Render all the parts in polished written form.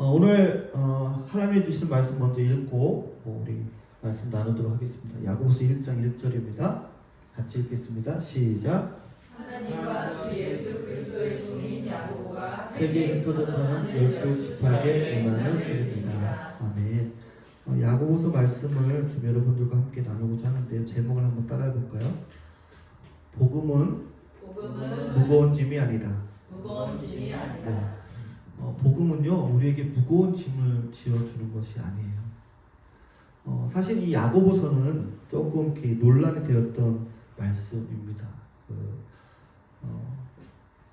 오늘 하나님이 주시는 말씀 먼저 읽고 우리 말씀 나누도록 하겠습니다. 야고보서 1장 1절입니다. 같이 읽겠습니다. 시작. 하나님과 주 예수 그리스도의 종인 야고보가 세계에 흩어져 사는 12지파에게 임한을 드립니다. 아멘. 야고보서 말씀을 좀 여러분들과 함께 나누고자 하는데요. 제목을 한번 따라해 볼까요? 복음은 무거운 짐이 아니다. 무거운 짐이 아니다. 네. 복음은요, 우리에게 무거운 짐을 지어주는 것이 아니에요. 사실 이 야고보서는 조금 이렇게 논란이 되었던 말씀입니다.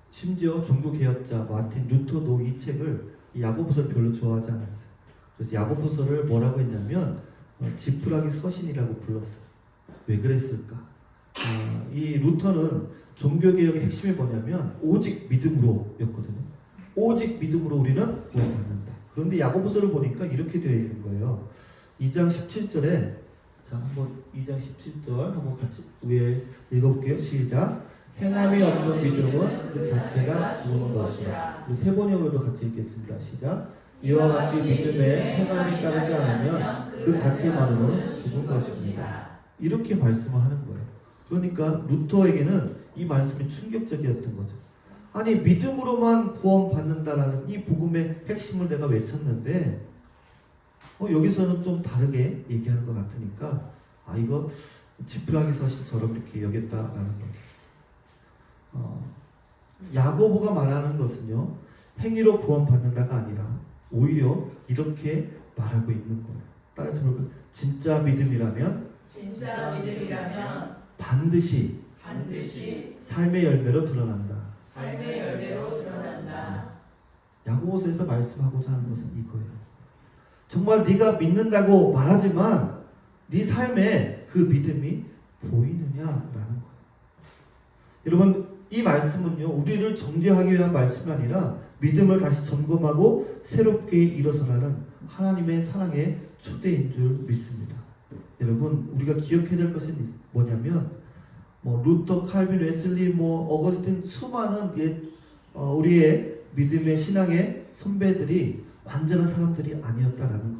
심지어 종교개혁자 마틴 루터도 이 책을, 이 야고보서를 별로 좋아하지 않았어요. 그래서 야고보서를 뭐라고 했냐면 지푸라기 서신이라고 불렀어요. 왜 그랬을까? 이 루터는 종교개혁의 핵심이 뭐냐면 오직 믿음으로 였거든요. 오직 믿음으로 우리는 구원받는다. 그런데 야고보서를 보니까 이렇게 되어 있는 거예요. 2장 17절에 한번 2장 17절 한번 같이 위에 읽어볼게요. 시작. 행함이 없는 믿음은 그 자체가 죽은 것이라. 그리고 세 번역으로도 같이 읽겠습니다. 시작. 이와 같이 믿음에 행함이 따르지 않으면 그 자체만으로는 죽은 것입니다. 이렇게 말씀을 하는 거예요. 그러니까 루터에게는 이 말씀이 충격적이었던 거죠. 아니, 믿음으로만 구원받는다라는 이 복음의 핵심을 내가 외쳤는데 여기서는 좀 다르게 얘기하는 것 같으니까 이거 지푸라기 서신처럼 이렇게 여겼다라는 거예요. 야고보가 말하는 것은요, 행위로 구원받는다가 아니라 오히려 이렇게 말하고 있는 거예요. 따라서 볼까요? 진짜 믿음이라면 반드시 삶의 열매로 드러난다. 야고보서에서 말씀하고자 하는 것은 이거예요. 정말 네가 믿는다고 말하지만 네 삶에 그 믿음이 보이느냐라는 거예요. 여러분, 이 말씀은요, 우리를 정죄하기 위한 말씀이 아니라 믿음을 다시 점검하고 새롭게 일어서라는 하나님의 사랑의 초대인 줄 믿습니다. 여러분, 우리가 기억해야 될 것은 뭐냐면 루터, 칼빈, 웨슬리, 어거스틴, 수많은 우리의 믿음의 신앙의 선배들이 완전한 사람들이 아니었다라는 거예요.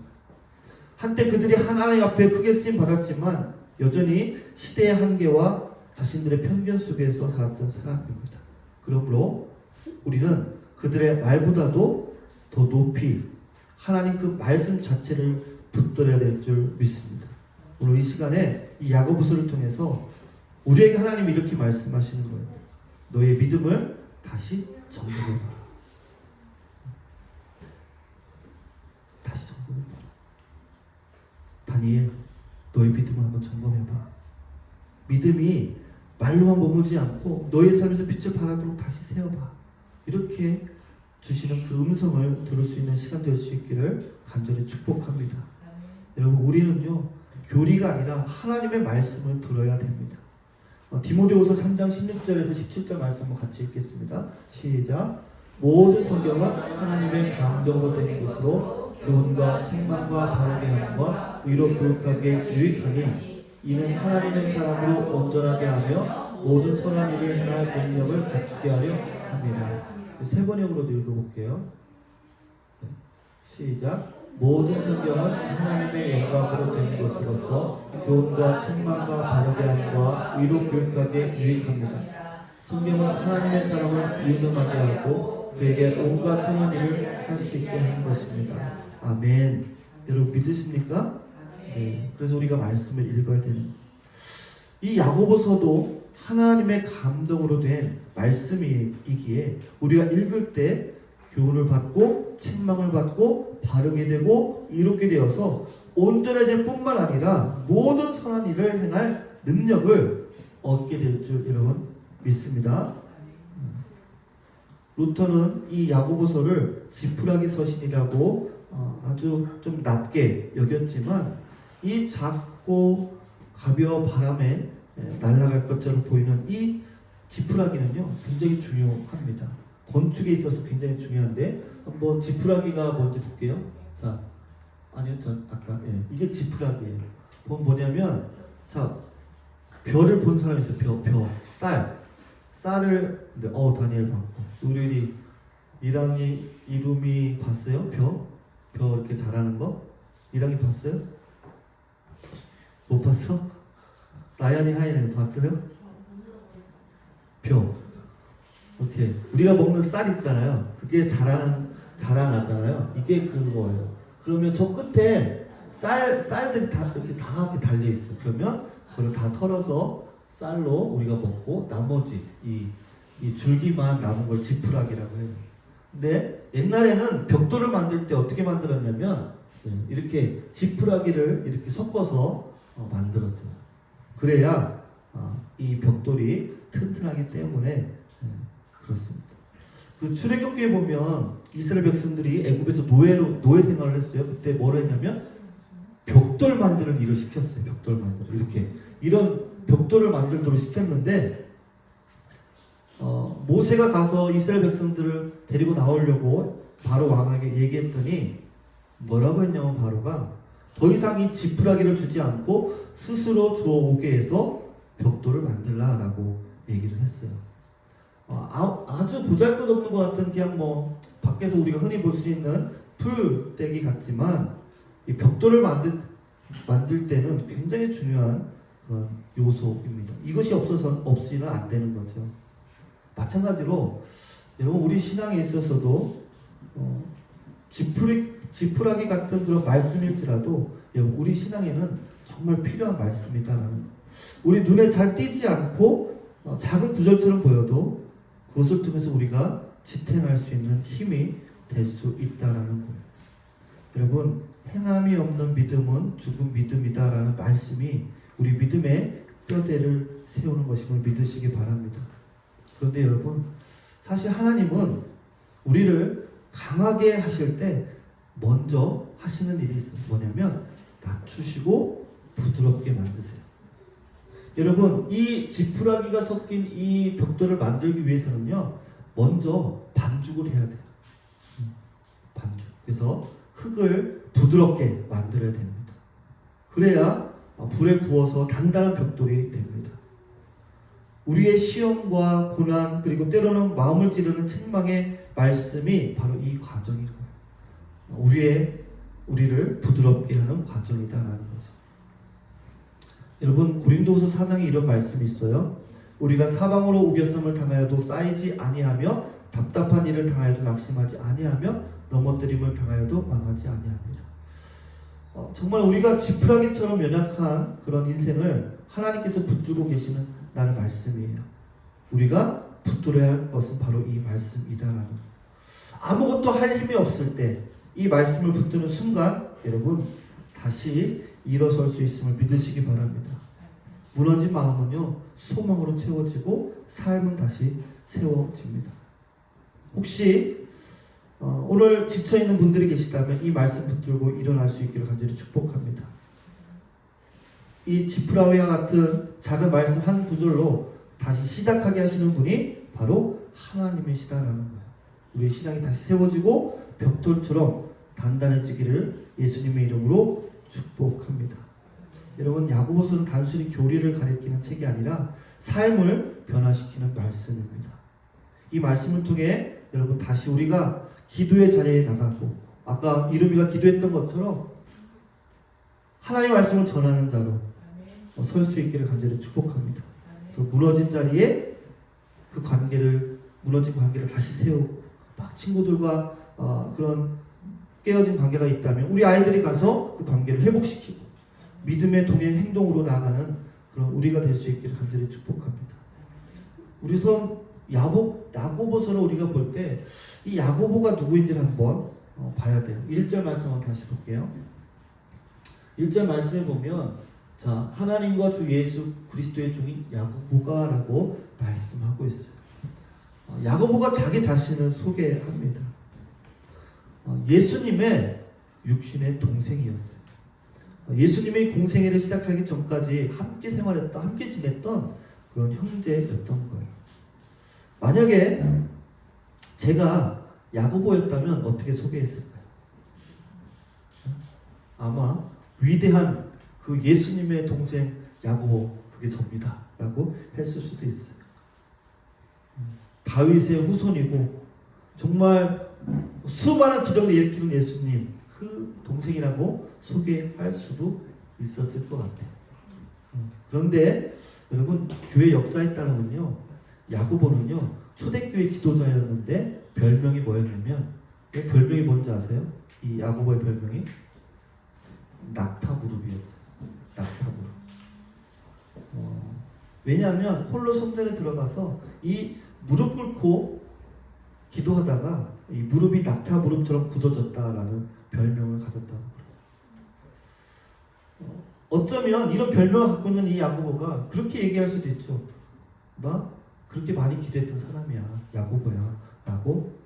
한때 그들이 하나님 앞에 크게 쓰임 받았지만 여전히 시대의 한계와 자신들의 편견 속에서 살았던 사람입니다. 그러므로 우리는 그들의 말보다도 더 높이 하나님 그 말씀 자체를 붙들어야 될 줄 믿습니다. 오늘 이 시간에 이 야고보서를 통해서 우리에게 하나님이 이렇게 말씀하시는 거예요. 너의 믿음을 다시 점검해봐. 다시 점검해봐. 다니엘, 너의 믿음을 한번 점검해봐. 믿음이 말로만 머물지 않고 너의 삶에서 빛을 발하도록 다시 세워봐. 이렇게 주시는 그 음성을 들을 수 있는 시간 될 수 있기를 간절히 축복합니다. 여러분, 우리는요, 교리가 아니라 하나님의 말씀을 들어야 됩니다. 디모데후서 3장 16절에서 17절 말씀 한번 같이 읽겠습니다. 시작. 모든 성경은 하나님의 감동으로 된 것으로 교훈과 책망과 바르게 함과 의로 교육하기에 유익하니 이는 하나님의 사람으로 온전하게 하며 모든 선한 일을 행할 능력을 갖추게 하려 합니다. 세 번역으로도 읽어볼게요. 시작. 모든 성경은 하나님의 영광으로 된 것으로서 교훈과 책망과 바르게 함과 의로 교육하기에 유익합니다. 성경은 하나님의 사람을 유능하게 하고 그에게 온갖 선한 일을 할 수 있게 하는 것입니다. 아멘. 여러분 믿으십니까? 네. 그래서 우리가 말씀을 읽어야 되는, 이 야고보서도 하나님의 감동으로 된 말씀이기에 우리가 읽을 때 교훈을 받고 책망을 받고 바르게 되고 이롭게 되어서 온전해질 뿐만 아니라 모든 선한 일을 행할 능력을 얻게 될 줄 여러분 믿습니다. 루터는 이 야고보서를 지푸라기 서신이라고 아주 좀 낮게 여겼지만 이 작고 가벼워 바람에 날아갈 것처럼 보이는 이 지푸라기는요, 굉장히 중요합니다. 건축에 있어서 굉장히 중요한데 한번 지푸라기가 뭔지 볼게요. 자, 아니요, 아까 이게 지푸라기예요. 그건 뭐냐면, 자, 별을 본 사람이 있어요. 쌀을 다니엘 봤고 우리 이랑이 이룸이 봤어요? 벼 이렇게 자라는 거? 이랑이 봤어요? 못 봤어? 라이언이 하이는 봤어요? 벼. 오케이. 우리가 먹는 쌀 있잖아요. 그게 자라나잖아요. 이게 그거예요. 그러면 저 끝에 쌀들이 다 이렇게 달려 있어. 그러면 그걸 다 털어서 쌀로 우리가 먹고 나머지 이 줄기만 남은 걸 지푸라기라고 해요. 근데 옛날에는 벽돌을 만들 때 어떻게 만들었냐면 이렇게 지푸라기를 이렇게 섞어서 만들었어요. 그래야 이 벽돌이 튼튼하기 때문에 그렇습니다. 그 출애굽기에 보면 이스라엘 백성들이 애굽에서 노예 생활을 했어요. 그때 뭐를 했냐면 벽돌 만드는 일을 시켰어요. 벽돌 만드는 이렇게 이런 벽돌을 만들도록 시켰는데 모세가 가서 이스라엘 백성들을 데리고 나오려고 바로 왕에게 얘기했더니 뭐라고 했냐면 바로가 더 이상 이 지푸라기를 주지 않고 스스로 주워 오게 해서 벽돌을 만들라라고 얘기를 했어요. 아주 보잘것없는 것 같은 그냥 뭐 밖에서 우리가 흔히 볼 수 있는 풀떼기 같지만 이 벽돌을 만들 때는 굉장히 중요한 그런 요소입니다. 이것이 없이는 안 되는 거죠. 마찬가지로 여러분 우리 신앙에 있어서도 지푸라기 같은 그런 말씀일지라도 우리 신앙에는 정말 필요한 말씀이다라는 우리 눈에 잘 띄지 않고 작은 구절처럼 보여도 그것을 통해서 우리가 지탱할 수 있는 힘이 될 수 있다라는 거예요. 여러분 행함이 없는 믿음은 죽은 믿음이다라는 말씀이 우리 믿음의 뼈대를 세우는 것임을 믿으시기 바랍니다. 그런데 여러분 사실 하나님은 우리를 강하게 하실 때 먼저 하시는 일이 있어요. 뭐냐면 낮추시고 부드럽게 만드세요. 여러분 이 지푸라기가 섞인 이 벽돌을 만들기 위해서는요 먼저 반죽을 해야 돼요. 반죽. 그래서 흙을 부드럽게 만들어야 됩니다. 그래야 불에 구워서 단단한 벽돌이 됩니다. 우리의 시험과 고난 그리고 때로는 마음을 찌르는 책망의 말씀이 바로 이 과정인 거예요. 우리를 부드럽게 하는 과정이다라는 거죠. 여러분 고린도후서 4장에 이런 말씀이 있어요. 우리가 사방으로 우겨쌈을 당하여도 쌓이지 아니하며 답답한 일을 당하여도 낙심하지 아니하며 넘어뜨림을 당하여도 망하지 아니합니다. 정말 우리가 지푸라기처럼 연약한 그런 인생을 하나님께서 붙들고 계시는 나는 말씀이에요. 우리가 붙들어야 할 것은 바로 이 말씀이다라는 거예요. 아무것도 할 힘이 없을 때 이 말씀을 붙드는 순간 여러분 다시 일어설 수 있음을 믿으시기 바랍니다. 무너진 마음은요 소망으로 채워지고 삶은 다시 세워집니다. 혹시 오늘 지쳐있는 분들이 계시다면 이 말씀 붙들고 일어날 수 있기를 간절히 축복합니다. 이 지푸라기와 같은 작은 말씀 한 구절로 다시 시작하게 하시는 분이 바로 하나님이시다라는 거예요. 우리의 신앙이 다시 세워지고 벽돌처럼 단단해지기를 예수님의 이름으로 축복합니다. 여러분 야고보서는 단순히 교리를 가리키는 책이 아니라 삶을 변화시키는 말씀입니다. 이 말씀을 통해 여러분 다시 우리가 기도의 자리에 나가고 아까 이름이가 기도했던 것처럼 하나님의 말씀을 전하는 자로 설 수 있기를 간절히 축복합니다. 그래서 무너진 자리에 무너진 관계를 다시 세우고 막 친구들과 그런 깨어진 관계가 있다면 우리 아이들이 가서 그 관계를 회복시키고 믿음의 동행 행동으로 나아가는 그런 우리가 될 수 있기를 간절히 축복합니다. 우선 야고보서를 우리가 볼 때 이 야고보가 누구인지를 한번 봐야 돼요. 1절 말씀을 다시 볼게요. 1절 말씀에 보면 자 하나님과 주 예수 그리스도의 종인 야고보가 라고 말씀하고 있어요. 야고보가 자기 자신을 소개합니다. 예수님의 육신의 동생이었어요. 예수님의 공생애를 시작하기 전까지 함께 생활했던 함께 지냈던 그런 형제였던 거예요. 만약에 제가 야고보였다면 어떻게 소개했을까요? 아마 위대한 그 예수님의 동생 야고보 그게 접니다 라고 했을 수도 있어요. 다윗의 후손이고 정말 수많은 기적을 일으키는 예수님 그 동생이라고 소개할 수도 있었을 것 같아요. 그런데 여러분, 교회 역사에 따르면요, 야고보는요 초대교회 지도자였는데 별명이 뭐였냐면, 별명이 뭔지 아세요? 이 야고보의 별명이 낙타무릎이었어요. 낙타무릎. 왜냐하면 홀로 성전에 들어가서 이 무릎 꿇고 기도하다가 이 무릎이 낙타무릎처럼 굳어졌다라는 별명을 가졌다고 그래요. 어쩌면 이런 별명을 갖고 있는 이 야고보가 그렇게 얘기할 수도 있죠. 나 그렇게 많이 기도했던 사람이야, 야고보야 라고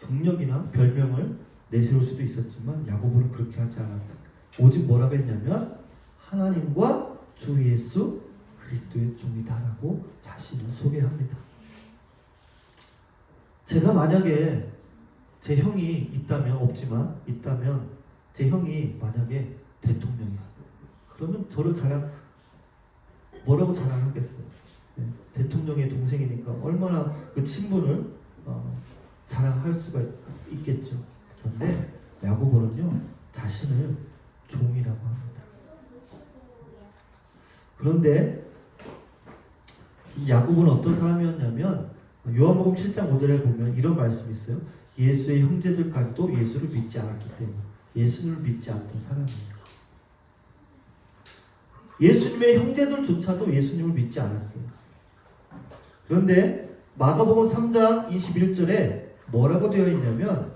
경력이나 별명을 내세울 수도 있었지만, 야고보는 그렇게 하지 않았어요. 오직 뭐라고 했냐면 하나님과 주 예수 그리스도의 종이다라고 자신을 소개합니다. 제가 만약에 제 형이 있다면, 없지만 있다면, 제 형이 만약에 대통령이야, 그러면 저를 뭐라고 자랑하겠어요? 대통령의 동생이니까 얼마나 그 친분을 자랑할 수가 있겠죠. 그런데 야고보는요 자신을 종이라고 합니다. 그런데 이 야고보는 어떤 사람이었냐면, 요한복음 7장 5절에 보면 이런 말씀이 있어요. 예수의 형제들까지도 예수를 믿지 않았기 때문에, 예수를 믿지 않던 사람이에요. 예수님의 형제들조차도 예수님을 믿지 않았어요. 그런데 마가복음 3장 21절에 뭐라고 되어 있냐면,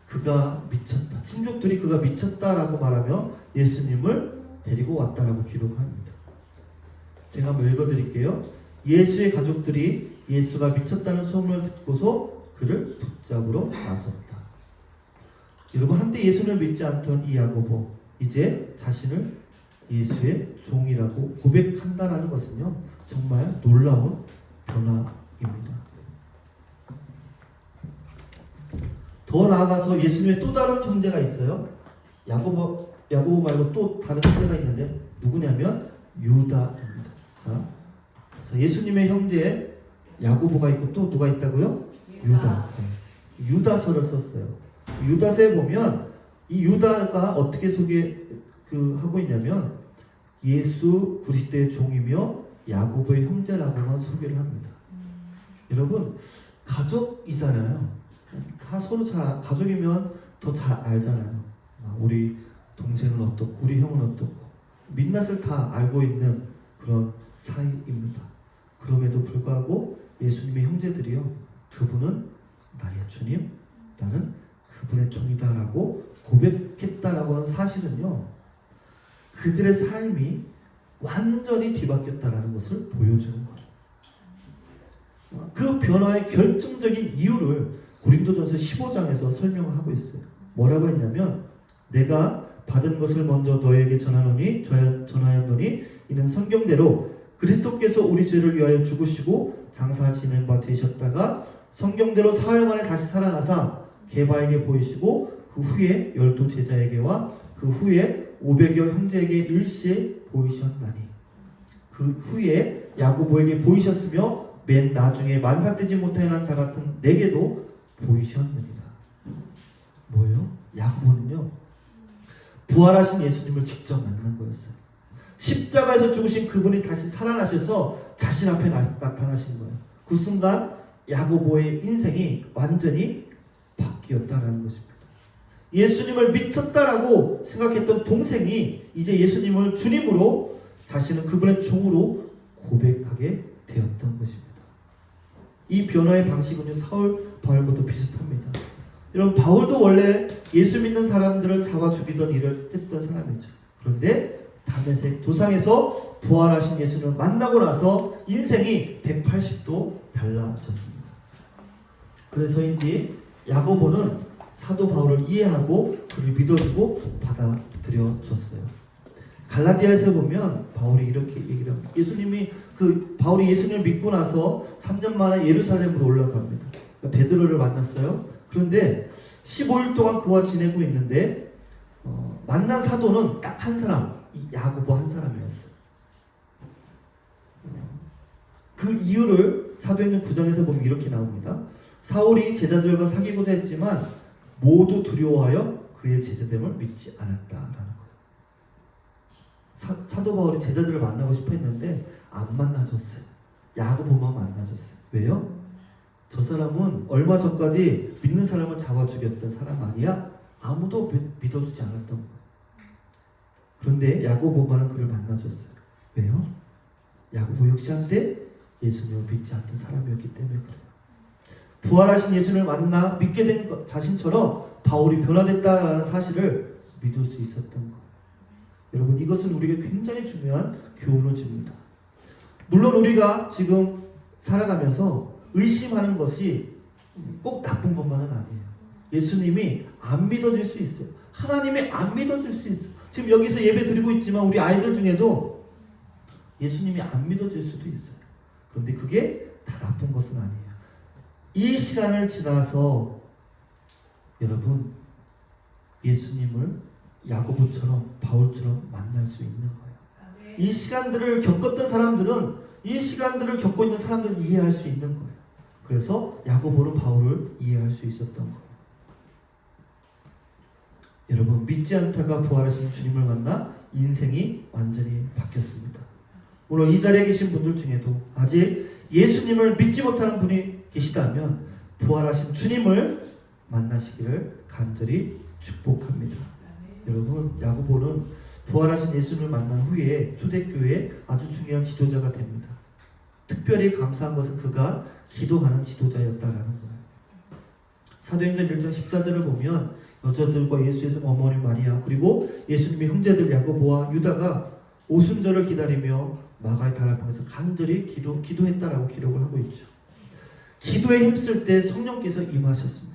그가 미쳤다, 친족들이 그가 미쳤다라고 말하며 예수님을 데리고 왔다라고 기록합니다. 제가 한번 읽어드릴게요. 예수의 가족들이 예수가 미쳤다는 소문을 듣고서 그를 붙잡으러 나섰다. 여러분, 한때 예수를 믿지 않던 이 야고보, 이제 자신을 예수의 종이라고 고백한다라는 것은요 정말 놀라운 변화입니다. 더 나아가서 예수님의 또 다른 형제가 있어요. 야고보 말고 또 다른 형제가 있는데 누구냐면 유다입니다. 자, 예수님의 형제 야고보가 있고 또 누가 있다고요? 유다. 네. 유다서를 썼어요. 유다서에 보면 이 유다가 어떻게 하고 있냐면, 예수 그리스도의 종이며 야고보의 형제라고만 소개를 합니다. 여러분, 가족이잖아요. 다 서로 가족이면 더 잘 알잖아요. 우리 동생은 어떻고 우리 형은 어떻고 민낯을 다 알고 있는 그런 사이입니다. 그럼에도 불구하고 예수님의 형제들이요, 그분은 나의 주님, 나는 그분의 종이다라고 고백했다라고 하는 사실은요, 그들의 삶이 완전히 뒤바뀌었다라는 것을 보여주는 거예요. 그 변화의 결정적인 이유를 고린도전서 15장에서 설명을 하고 있어요. 뭐라고 했냐면, 내가 받은 것을 먼저 너에게 전하였노니 이는 성경대로 그리스도께서 우리 죄를 위하여 죽으시고 장사하시는 바 되셨다가 성경대로 사흘 만에 다시 살아나사 게바에게 보이시고 그 후에 12 제자에게와 그 후에 500여 형제에게 일시에 보이셨나니, 그 후에 야고보에게 보이셨으며 맨 나중에 만삭되지 못하여 난 자 같은 내게도 보이셨느니라. 뭐예요? 야고보는요 부활하신 예수님을 직접 만난 거였어요. 십자가에서 죽으신 그분이 다시 살아나셔서 자신 앞에 나타나신 거예요. 그 순간 야고보의 인생이 완전히 바뀌었다라는 것입니다. 예수님을 미쳤다라고 생각했던 동생이 이제 예수님을 주님으로, 자신은 그분의 종으로 고백하게 되었던 것입니다. 이 변화의 방식은요 사울, 바울과도 비슷합니다. 여러분, 바울도 원래 예수 믿는 사람들을 잡아 죽이던 일을 했던 사람이죠. 그런데 다메섹 도상에서 부활하신 예수님을 만나고 나서 인생이 180도 달라졌습니다. 그래서인지 야고보는 사도 바울을 이해하고 그를 믿어주고 받아들여줬어요. 갈라디아에서 보면 바울이 이렇게 얘기를 합니다. 바울이 예수님을 믿고 나서 3년 만에 예루살렘으로 올라갑니다. 그러니까 베드로를 만났어요. 그런데 15일 동안 그와 지내고 있는데 만난 사도는 딱 한 사람, 이 야고보 한 사람이었어요. 그 이유를 사도행전 9장에서 보면 이렇게 나옵니다. 사울이 제자들과 사귀고자 했지만 모두 두려워하여 그의 제자됨을 믿지 않았다라는 거예요. 사도 바울이 제자들을 만나고 싶어 했는데 안 만나줬어요. 야고보만 만나줬어요. 왜요? 저 사람은 얼마 전까지 믿는 사람을 잡아 죽였던 사람 아니야? 아무도 믿어주지 않았던 거예요. 그런데 야고보만은 그를 만나줬어요. 왜요? 야고보 역시 한때 예수님을 믿지 않던 사람이었기 때문에 그래요. 부활하신 예수를 만나 믿게 된 자신처럼 바울이 변화됐다라는 사실을 믿을 수 있었던 거예요. 여러분, 이것은 우리에게 굉장히 중요한 교훈을 줍니다. 물론 우리가 지금 살아가면서 의심하는 것이 꼭 나쁜 것만은 아니에요. 예수님이 안 믿어질 수 있어요. 하나님이 안 믿어질 수 있어요. 지금 여기서 예배 드리고 있지만 우리 아이들 중에도 예수님이 안 믿어질 수도 있어요. 그런데 그게 다 나쁜 것은 아니에요. 이 시간을 지나서 여러분, 예수님을 야고보처럼 바울처럼 만날 수 있는 거예요. 이 시간들을 겪었던 사람들은 이 시간들을 겪고 있는 사람들을 이해할 수 있는 거예요. 그래서 야고보는 바울을 이해할 수 있었던 거예요. 여러분, 믿지 않다가 부활하신 주님을 만나 인생이 완전히 바뀌었습니다. 오늘 이 자리에 계신 분들 중에도 아직 예수님을 믿지 못하는 분이 계시다면 부활하신 주님을 만나시기를 간절히 축복합니다. 여러분, 야고보는 부활하신 예수님을 만난 후에 초대교회의 아주 중요한 지도자가 됩니다. 특별히 감사한 것은 그가 기도하는 지도자였다라는 거예요. 사도행전 1장 14절을 보면 여자들과 예수의 어머니 마리아 그리고 예수님의 형제들 야고보와 유다가 오순절을 기다리며 마가의 다락방에서 간절히 기도했다라고 기록을 하고 있죠. 기도에 힘쓸 때 성령께서 임하셨습니다.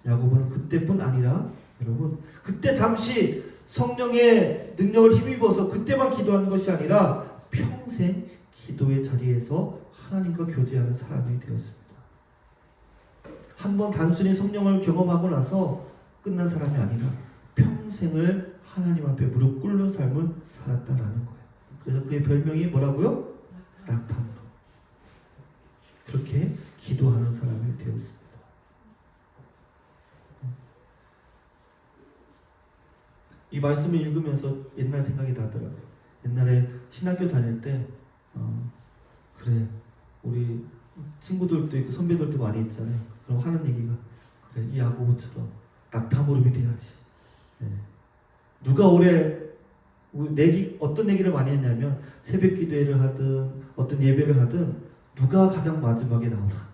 야고보는 그때뿐 아니라 여러분, 그때 잠시 성령의 능력을 힘입어서 그때만 기도하는 것이 아니라 평생 기도의 자리에서 하나님과 교제하는 사람이 되었습니다. 한번 단순히 성령을 경험하고 나서 끝난 사람이 아니라 평생을 하나님 앞에 무릎 꿇는 삶을 살았다라는 거예요. 그래서 그의 별명이 뭐라고요? 낙타무로. 그렇게 기도하는 사람이 되었습니다. 이 말씀을 읽으면서 옛날 생각이 나더라고요. 옛날에 신학교 다닐 때 그래, 우리 친구들도 있고 선배들도 많이 있잖아요. 그럼 하는 얘기가 그래, 이 야고보처럼 낙타무릎이 돼야지. 네. 누가 올해 어떤 얘기를 많이 했냐면 새벽 기도회를 하든 어떤 예배를 하든 누가 가장 마지막에 나오나,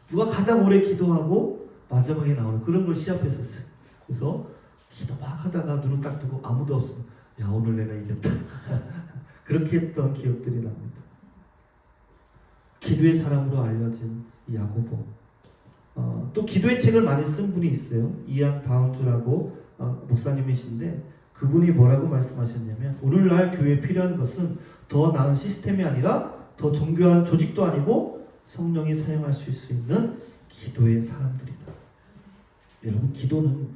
누가 가장 오래 기도하고 마지막에 나오나, 그런 걸 시합했었어요. 그래서 기도 막 하다가 눈을 딱 뜨고 아무도 없으면 야, 오늘 내가 이겼다. 그렇게 했던 기억들이 납니다. 기도의 사람으로 알려진 이 야고보. 또 기도의 책을 많이 쓴 분이 있어요. 이안 바운주라고 목사님이신데 그분이 뭐라고 말씀하셨냐면 오늘날 교회에 필요한 것은 더 나은 시스템이 아니라 더 정교한 조직도 아니고 성령이 사용하실 수 있는 기도의 사람들이다. 여러분, 기도는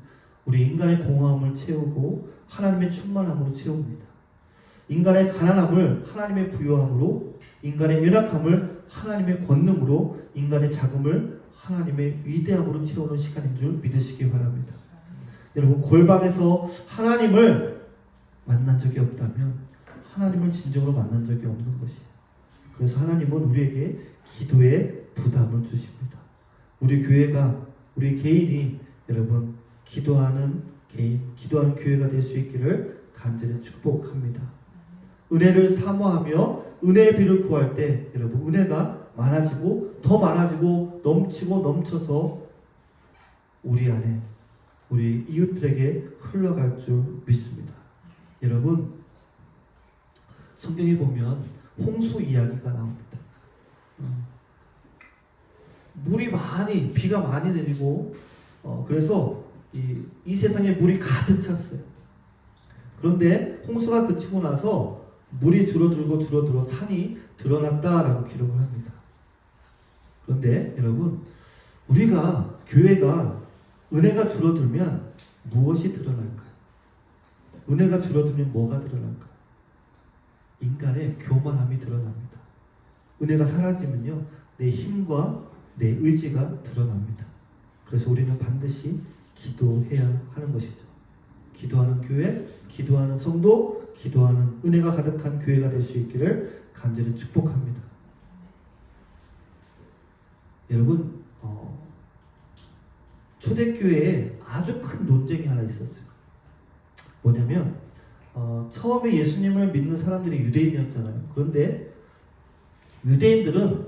우리 인간의 공허함을 채우고 하나님의 충만함으로 채웁니다. 인간의 가난함을 하나님의 부요함으로, 인간의 연약함을 하나님의 권능으로, 인간의 작음을 하나님의 위대함으로 채우는 시간인 줄 믿으시기 바랍니다. 여러분, 골방에서 하나님을 만난 적이 없다면 하나님을 진정으로 만난 적이 없는 것이에요. 그래서 하나님은 우리에게 기도의 부담을 주십니다. 우리 교회가, 우리 개인이 여러분 기도하는 개인, 기도하는 교회가 될 수 있기를 간절히 축복합니다. 은혜를 사모하며 은혜의 비를 구할 때 여러분 은혜가 많아지고 더 많아지고 넘치고 넘쳐서 우리 안에 우리 이웃들에게 흘러갈 줄 믿습니다. 여러분, 성경에 보면 홍수 이야기가 나옵니다. 물이 많이, 비가 많이 내리고 그래서 이 세상에 물이 가득 찼어요. 그런데 홍수가 그치고 나서 물이 줄어들어 산이 드러났다라고 기록을 합니다. 그런데 여러분, 우리가 교회가 은혜가 줄어들면 무엇이 드러날까요? 은혜가 줄어들면 뭐가 드러날까요? 인간의 교만함이 드러납니다. 은혜가 사라지면요, 내 힘과 내 의지가 드러납니다. 그래서 우리는 반드시 기도해야 하는 것이죠. 기도하는 교회, 기도하는 성도, 기도하는 은혜가 가득한 교회가 될 수 있기를 간절히 축복합니다. 여러분, 초대교회에 아주 큰 논쟁이 하나 있었어요. 뭐냐면 처음에 예수님을 믿는 사람들이 유대인이었잖아요. 그런데 유대인들은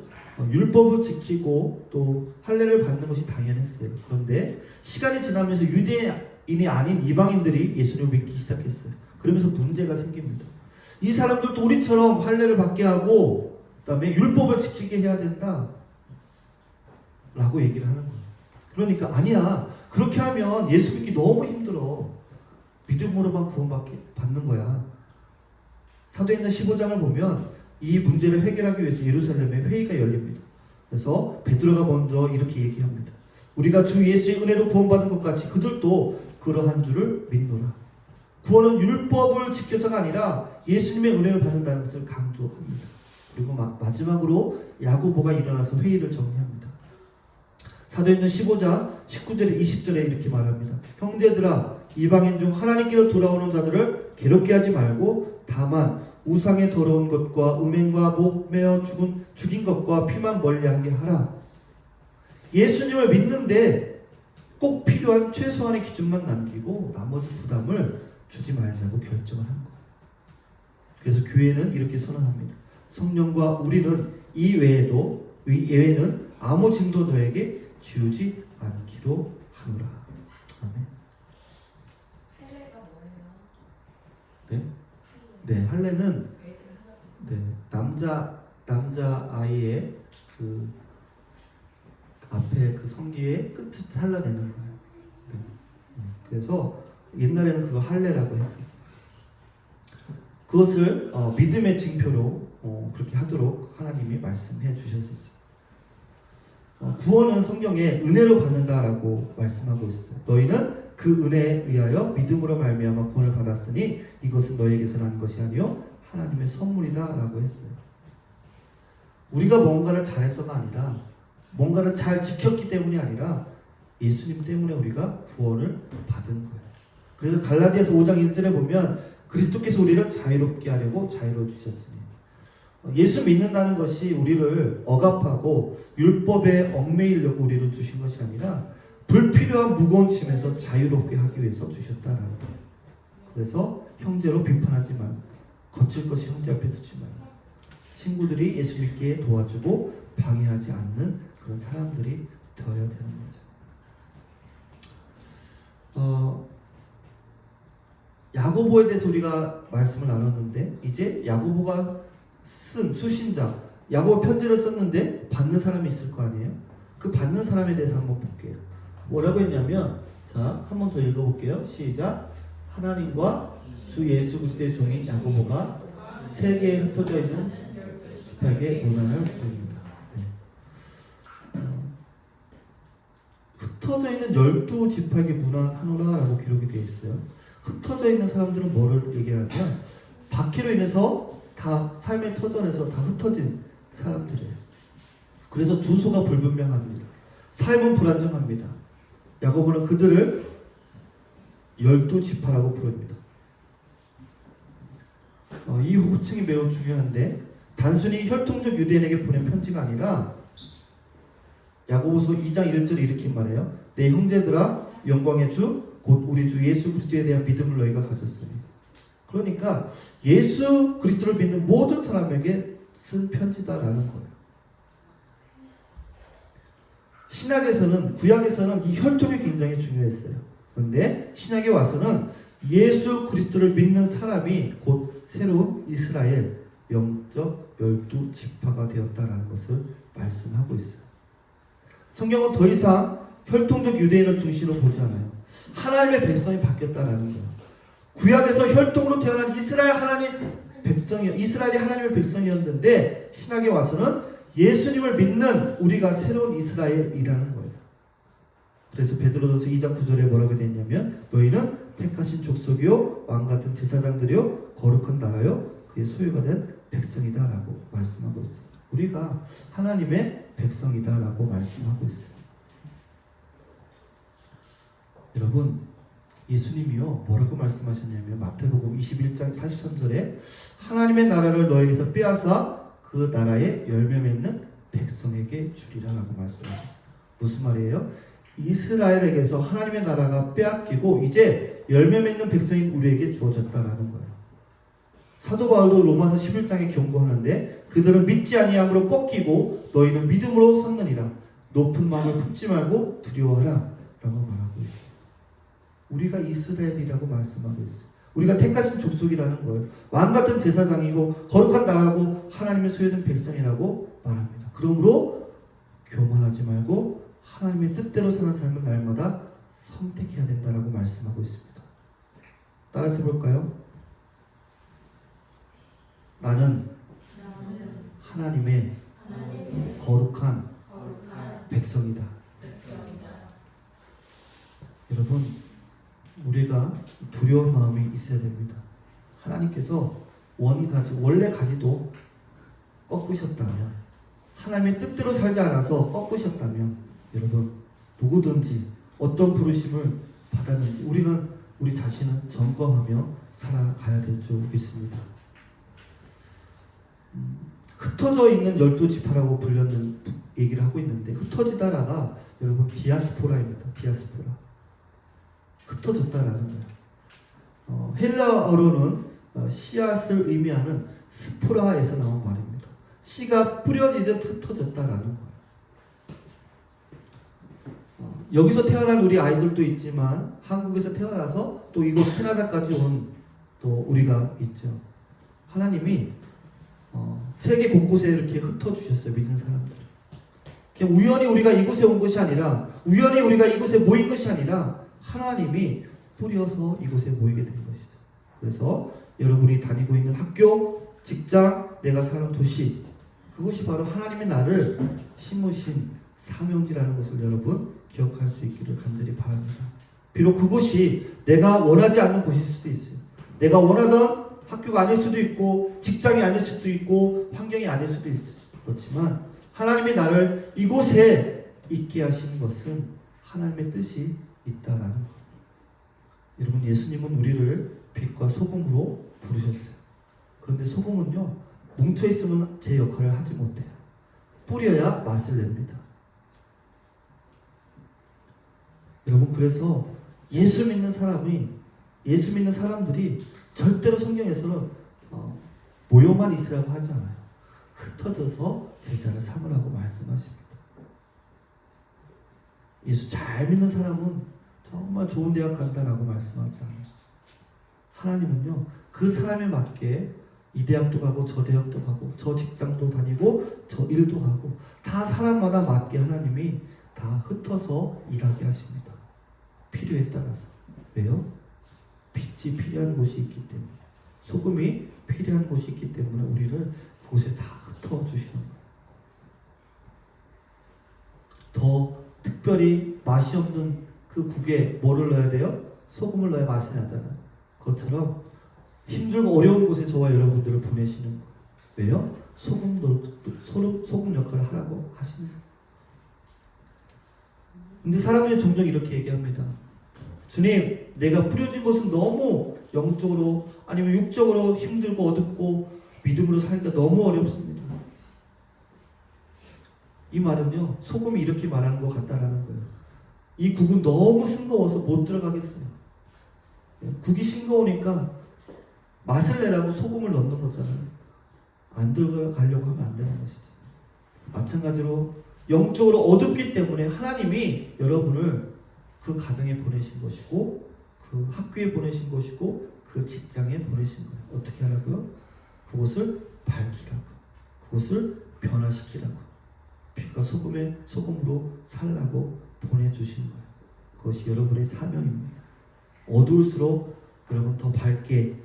율법을 지키고 또 할례를 받는 것이 당연했어요. 그런데 시간이 지나면서 유대인이 아닌 이방인들이 예수님을 믿기 시작했어요. 그러면서 문제가 생깁니다. 이 사람들도 우리처럼 할례를 받게 하고 그다음에 율법을 지키게 해야 된다 라고 얘기를 하는 거예요. 그러니까 아니야, 그렇게 하면 예수 믿기 너무 힘들어. 믿음으로만 구원받는 거야. 사도행전 15장을 보면 이 문제를 해결하기 위해서 예루살렘에 회의가 열립니다. 그래서 베드로가 먼저 이렇게 얘기합니다. 우리가 주 예수의 은혜로 구원받은 것 같이 그들도 그러한 줄을 믿노라. 구원은 율법을 지켜서가 아니라 예수님의 은혜를 받는다는 것을 강조합니다. 그리고 마지막으로 야고보가 일어나서 회의를 정리합니다. 사도행전 15장 19절에 20절에 이렇게 말합니다. 형제들아, 이방인 중 하나님께로 돌아오는 자들을 괴롭게 하지 말고 다만 우상의 더러운 것과 음행과 목 메어 죽인 것과 피만 멀리하게 하라. 예수님을 믿는데 꼭 필요한 최소한의 기준만 남기고 나머지 부담을 주지 말자고 결정을 한 거예요. 그래서 교회는 이렇게 선언합니다. 성령과 우리는 이 외에는 아무 짐도 너에게 지우지 않기로 하노라. 아멘. 할례가 뭐예요? 네? 네, 할례는 남자 아이의 그 앞에 그 성기의 끝을 잘라내는 거예요. 네. 그래서 옛날에는 그거 할례라고 했었어요. 그것을 믿음의 징표로 그렇게 하도록 하나님이 말씀해 주셨었어요. 구원은 성경에 은혜로 받는다라고 말씀하고 있어요. 너희는 그 은혜에 의하여 믿음으로 말미암아 구원을 받았으니 이것은 너희에게서 난 것이 아니요 하나님의 선물이다라고 했어요. 우리가 뭔가를 잘해서가 아니라 뭔가를 잘 지켰기 때문이 아니라 예수님 때문에 우리가 구원을 받은 거예요. 그래서 갈라디아서 5장 1절에 보면 그리스도께서 우리를 자유롭게 하려고 자유로 주셨으니, 예수 믿는다는 것이 우리를 억압하고 율법에 얽매이려고 우리를 주신 것이 아니라 불필요한 무거운 짐에서 자유롭게 하기 위해서 주셨다라는 거예요. 그래서 형제로 비판하지 말고, 거칠 것이 형제 앞에 두지 말고, 친구들이 예수 믿기에 도와주고 방해하지 않는 그런 사람들이 되어야 되는 거죠. 야고보에 대해서 우리가 말씀을 나눴는데, 이제 야고보가 쓴 수신자, 야고보 편지를 썼는데 받는 사람이 있을 거 아니에요? 그 받는 사람에 대해서 한번 볼게요. 뭐라고 했냐면, 자, 한번 더 읽어볼게요. 시작. 하나님과 주 예수 그리스도의 종인 야고보가 세계에 흩어져 있는 지파에게 문안을 드립니다. 네. 흩어져 있는 12지파에게 문안하노라라고 기록이 되어 있어요. 흩어져 있는 사람들은 뭐를 얘기하냐면 박해로 인해서 다 삶의 터전에서 다 흩어진 사람들이에요. 그래서 주소가 불분명합니다. 삶은 불안정합니다. 야고보는 그들을 12지파라고 부릅니다. 이 호칭이 매우 중요한데, 단순히 혈통적 유대인에게 보낸 편지가 아니라 야고보서 2장 1절에 이렇게 말해요. 내 형제들아, 영광의 주 곧 우리 주 예수 그리스도에 대한 믿음을 너희가 가졌으니. 그러니까 예수 그리스도를 믿는 모든 사람에게 쓴 편지다라는 거예요. 신약에서는, 구약에서는 이 혈통이 굉장히 중요했어요. 그런데 신약에 와서는 예수 그리스도를 믿는 사람이 곧 새로운 이스라엘 영적 12지파가 되었다라는 것을 말씀하고 있어요. 성경은 더 이상 혈통적 유대인을 중심으로 보지 않아요. 하나님의 백성이 바뀌었다라는 거예요. 구약에서 혈통으로 태어난 이스라엘이 하나님의 백성이었는데, 신약에 와서는 예수님을 믿는 우리가 새로운 이스라엘이라는 거예요. 그래서 베드로전서 2장 9절에 뭐라고 되어 있냐면, 너희는 택하신 족속이요 왕같은 제사장들이요 거룩한 나라요 그의 소유가 된 백성이다라고 말씀하고 있어요. 우리가 하나님의 백성이다라고 말씀하고 있어요. 여러분, 예수님이요 뭐라고 말씀하셨냐면 마태복음 21장 43절에 하나님의 나라를 너에게서 빼앗아 그 나라에 열매 맺는 백성에게 주리라 라고 말씀하셨어요. 무슨 말이에요? 이스라엘에게서 하나님의 나라가 빼앗기고 이제 열매 맺는 백성인 우리에게 주어졌다라는 거예요. 사도 바울도 로마서 11장에 경고하는데 그들은 믿지 아니함으로 꺾이고 너희는 믿음으로 섰느니라. 높은 마음을 품지 말고 두려워하라 라고 말하고 있어요. 우리가 이스라엘이라고 말씀하고 있어요. 우리가 택하신 족속이라는 거예요. 왕같은 제사장이고 거룩한 나라고 하나님의 소유된 백성이라고 말합니다. 그러므로 교만하지 말고 하나님의 뜻대로 사는 삶을 날마다 선택해야 된다라고 말씀하고 있습니다. 따라서 볼까요? 나는 하나님의 거룩한 백성이다. 여러분, 우리가 두려운 마음이 있어야 됩니다. 하나님께서 원래 가지도 꺾으셨다면, 하나님의 뜻대로 살지 않아서 꺾으셨다면, 여러분 누구든지 어떤 부르심을 받았는지 우리는 우리 자신을 점검하며 살아가야 될 줄 믿습니다. 흩어져 있는 12지파라고 불렸는 얘기를 하고 있는데 흩어지다라가 여러분 디아스포라입니다. 디아스포라. 흩어졌다라는 거예요. 헬라어로는 씨앗을 의미하는 스포라에서 나온 말입니다. 씨가 뿌려지듯 흩어졌다라는 거예요. 여기서 태어난 우리 아이들도 있지만 한국에서 태어나서 또 이곳 캐나다까지 온 또 우리가 있죠. 하나님이 세계 곳곳에 이렇게 흩어주셨어요. 믿는 사람들. 그냥 우연히 우리가 이곳에 온 것이 아니라 우연히 우리가 이곳에 모인 것이 아니라 하나님이 뿌려서 이곳에 모이게 된 것이죠. 그래서 여러분이 다니고 있는 학교, 직장, 내가 사는 도시, 그것이 바로 하나님의 나를 심으신 사명지라는 것을 여러분 기억할 수 있기를 간절히 바랍니다. 비록 그곳이 내가 원하지 않는 곳일 수도 있어요. 내가 원하던 학교가 아닐 수도 있고 직장이 아닐 수도 있고 환경이 아닐 수도 있어요. 그렇지만 하나님이 나를 이곳에 있게 하신 것은 하나님의 뜻이 있다라는 거예요. 여러분, 예수님은 우리를 빛과 소금으로 부르셨어요. 그런데 소금은요, 뭉쳐있으면 제 역할을 하지 못해요. 뿌려야 맛을 냅니다. 여러분, 그래서 예수 믿는 사람들이 절대로 성경에서는 모여만 있으라고 하지 않아요. 흩어져서 제자를 삼으라고 말씀하십니다. 예수 잘 믿는 사람은 정말 좋은 대학 간다라고 말씀하지 않아요. 하나님은요, 그 사람에 맞게 이 대학도 가고 저 대학도 가고 저 직장도 다니고 저 일도 하고 다 사람마다 맞게 하나님이 다 흩어서 일하게 하십니다. 필요에 따라서. 왜요? 빛이 필요한 곳이 있기 때문에, 소금이 필요한 곳이 있기 때문에 우리를 그곳에 다 흩어주시는 거예요. 더 특별히 맛이 없는 그 국에 뭐를 넣어야 돼요? 소금을 넣어야 맛이 나잖아요. 그것처럼 힘들고 어려운 곳에 저와 여러분들을 보내시는 거예요. 왜요? 소금 역할을 하라고 하시는 거예요. 근데 사람들이 종종 이렇게 얘기합니다. 주님, 내가 뿌려진 것은 너무 영적으로 아니면 육적으로 힘들고 어둡고 믿음으로 살기가 너무 어렵습니다. 이 말은요, 소금이 이렇게 말하는 것 같다라는 거예요. 이 국은 너무 싱거워서 못 들어가겠어요. 국이 싱거우니까 맛을 내라고 소금을 넣는 거잖아요. 안 들어가려고 하면 안 되는 것이죠. 마찬가지로 영적으로 어둡기 때문에 하나님이 여러분을 그 가정에 보내신 것이고 그 학교에 보내신 것이고 그 직장에 보내신 거예요. 어떻게 하라고요? 그것을 밝히라고, 그것을 변화시키라고, 빛과 소금으로 살라고 보내주신 거예요. 그것이 여러분의 사명입니다. 어두울수록 여러분 더 밝게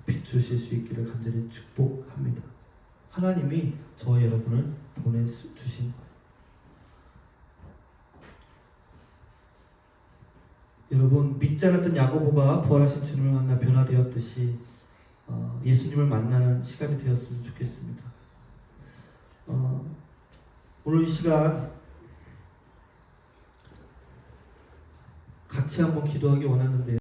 비추실 수 있기를 간절히 축복합니다. 하나님이 저와 여러분을 보내주신 거예요. 여러분, 믿지 않았던 야고보가 부활하신 주님을 만나 변화되었듯이 예수님을 만나는 시간이 되었으면 좋겠습니다. 오늘 이 시간 같이 한번 기도하기 원하는데